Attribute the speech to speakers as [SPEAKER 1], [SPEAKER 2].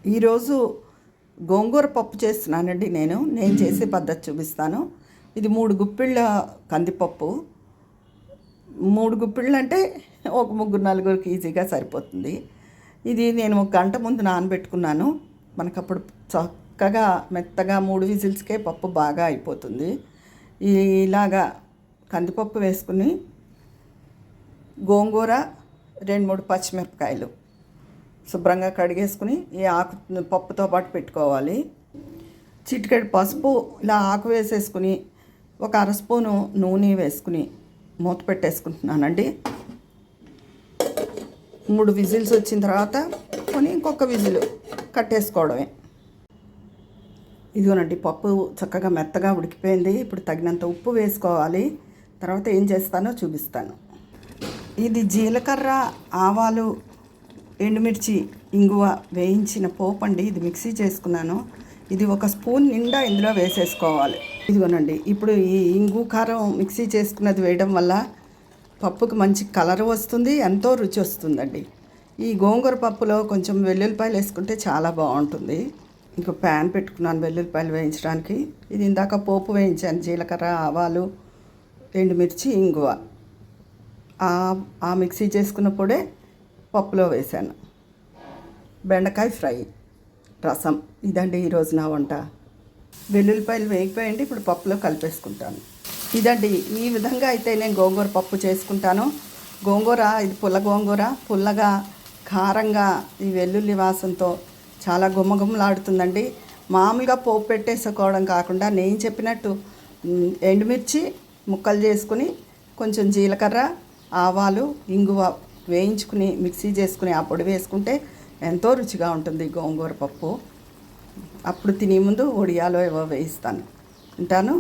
[SPEAKER 1] ఈరోజు గోంగూర పప్పు చేస్తున్నానండి. నేను చేసే పద్ధతి చూపిస్తాను. ఇది 3 గుప్పిళ్ళ కందిపప్పు. 3 గుప్పిళ్ళు అంటే ఒక ముగ్గురు నలుగురికి ఈజీగా సరిపోతుంది. ఇది నేను ఒక గంట ముందు నానబెట్టుకున్నాను. మనకప్పుడు చక్కగా మెత్తగా 3 విజిల్స్కే పప్పు బాగా అయిపోతుంది. ఇలాగా కందిపప్పు వేసుకుని గోంగూర 2-3 పచ్చిమిరపకాయలు శుభ్రంగా కడిగేసుకుని ఈ ఆకు పప్పుతో పాటు పెట్టుకోవాలి. చిటికెడు పసుపు ఇలా ఆకు వేసేసుకుని ఒక అర స్పూను నూనె వేసుకుని మూత పెట్టేసుకుంటున్నానండి. 3 విజిల్స్ వచ్చిన తర్వాత ఇంకొక విజిల్ కట్టేసుకోవడమే. ఇదిగోనండి, పప్పు చక్కగా మెత్తగా ఉడికిపోయింది. ఇప్పుడు తగినంత ఉప్పు వేసుకోవాలి. తర్వాత ఏం చేస్తానో చూపిస్తాను. ఇది జీలకర్ర, ఆవాలు, ఎండుమిర్చి, ఇంగువ వేయించిన పోపు అండి. ఇది మిక్సీ చేసుకున్నాను. ఇది ఒక స్పూన్ నిండా ఇందులో వేసేసుకోవాలి. ఇదిగోనండి, ఇప్పుడు ఈ ఇంగు కారం మిక్సీ చేసుకున్నది వేయడం వల్ల పప్పుకి మంచి కలర్ వస్తుంది, ఎంతో రుచి వస్తుందండి. ఈ గోంగూర పప్పులో కొంచెం వెల్లుల్లిపాయలు వేసుకుంటే చాలా బాగుంటుంది. ఇంకో ప్యాన్ పెట్టుకున్నాను వెల్లుల్లిపాయలు వేయించడానికి. ఇది ఇందాక పోపు వేయించాను, జీలకర్ర, ఆవాలు, ఎండుమిర్చి, ఇంగువ. ఆ మిక్సీ చేసుకున్న పొడే పప్పులో వేశాను. బెండకాయ ఫ్రై, రసం. ఇదండి ఈరోజు నా వంట. వెల్లుల్లిపాయలు వేగిపోయండి. ఇప్పుడు పప్పులో కలిపేసుకుంటాను. ఇదండి, ఈ విధంగా అయితే నేను గోంగూర పప్పు చేసుకుంటాను. గోంగూర ఇది పుల్ల గోంగూర, పుల్లగా కారంగా ఈ వెల్లుల్లి వాసనతో చాలా గుమ్మగుమ్మలాడుతుందండి. మామూలుగా పోపు పెట్టేసుకోవడం కాకుండా నేను చెప్పినట్టు ఎండుమిర్చి ముక్కలు చేసుకుని కొంచెం జీలకర్ర, ఆవాలు, ఇంగువ వేయించుకుని మిక్సీ చేసుకుని ఆ పొడి వేసుకుంటే ఎంతో రుచిగా ఉంటుంది గోంగూర పప్పు. అప్పుడు తినే ముందు ఒడియాలో ఏవో వేయిస్తాను. ఉంటాను.